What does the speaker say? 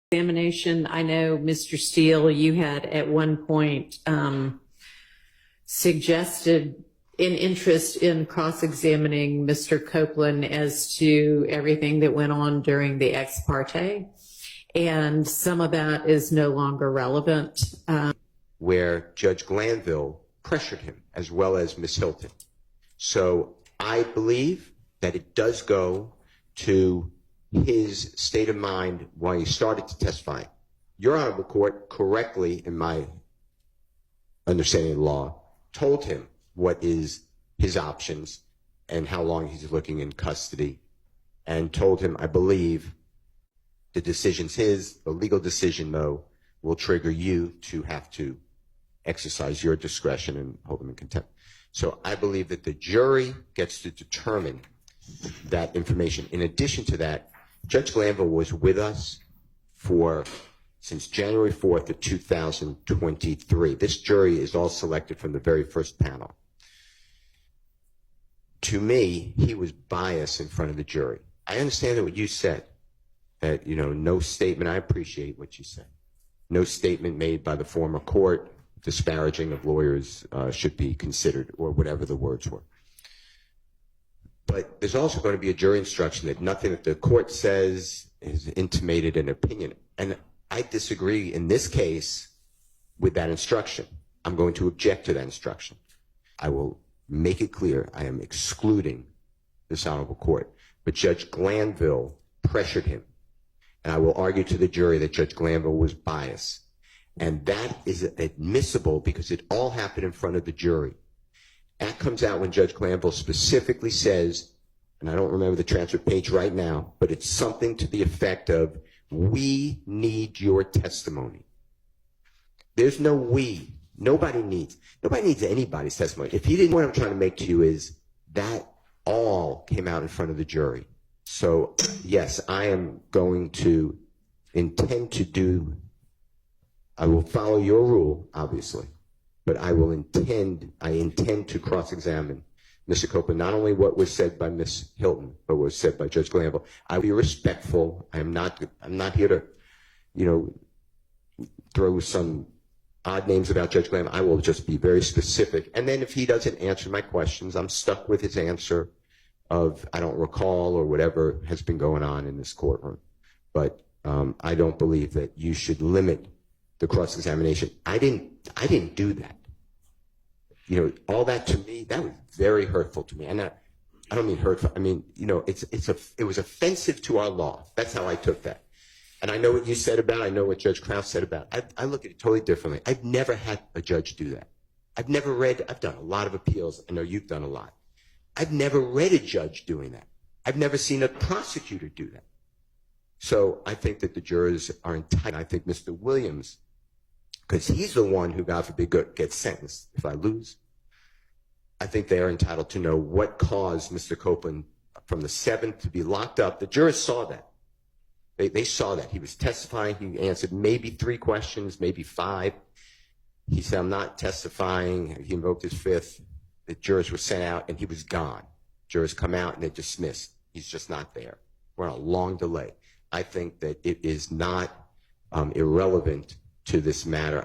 Examination. I know, Mr. Steele, you had at one point suggested an interest in cross-examining Mr. Copeland as to everything that went on during the ex parte, and some of that is no longer relevant. Where Judge Glanville pressured him, as well as Ms. Hilton. So I believe that it does go to his state of mind while he started to testify. Your Honorable Court, correctly, in my understanding of the law, told him what is his options and how long he's looking in custody, and told him, I believe, the decision's his. The legal decision, though, will trigger you to have to exercise your discretion and hold him in contempt. So I believe that the jury gets to determine that information. In addition to that, Judge Glanville was with us since January 4th of 2023. This jury is all selected from the very first panel. To me, he was biased in front of the jury. I understand that what you said, that, no statement, I appreciate what you said. No statement made by the former court disparaging of lawyers should be considered, or whatever the words were. But there's also going to be a jury instruction that nothing that the court says is intimated an opinion. And I disagree in this case with that instruction. I'm going to object to that instruction. I will make it clear I am excluding this honorable court. But Judge Glanville pressured him. And I will argue to the jury that Judge Glanville was biased. And that is admissible because it all happened in front of the jury. That comes out when Judge Glanville specifically says, and I don't remember the transcript page right now, but it's something to the effect of, we need your testimony. There's no we. Nobody needs anybody's testimony. If he didn't, what I'm trying to make to you is that all came out in front of the jury. So yes, I am going to intend to do, I will follow your rule, obviously, but I intend to cross-examine Mr. Copeland, not only what was said by Ms. Hilton, but what was said by Judge Glanville. I will be respectful. I'm not here to, throw some odd names about Judge Glanville. I will just be very specific. And then if he doesn't answer my questions, I'm stuck with his answer of, I don't recall, or whatever has been going on in this courtroom. But I don't believe that you should limit the cross-examination. I didn't do that. All that to me, that was very hurtful to me. And I don't mean hurtful. I mean, it was offensive to our law. That's how I took that. And I know what you said about it. I know what Judge Krause said about it. I look at it totally differently. I've never had a judge do that. I've done a lot of appeals. I know you've done a lot. I've never read a judge doing that. I've never seen a prosecutor do that. So I think that the jurors are entitled. I think Mr. Williams, because he's the one who, God forbid, gets sentenced if I lose, I think they are entitled to know what caused Mr. Copeland from the 7th to be locked up. The jurors saw that. They saw that. He was testifying. He answered maybe 3 questions, maybe 5. He said, I'm not testifying. He invoked his 5th. The jurors were sent out, and he was gone. Jurors come out, and they're dismissed. He's just not there. We're on a long delay. I think that it is not irrelevant to this matter.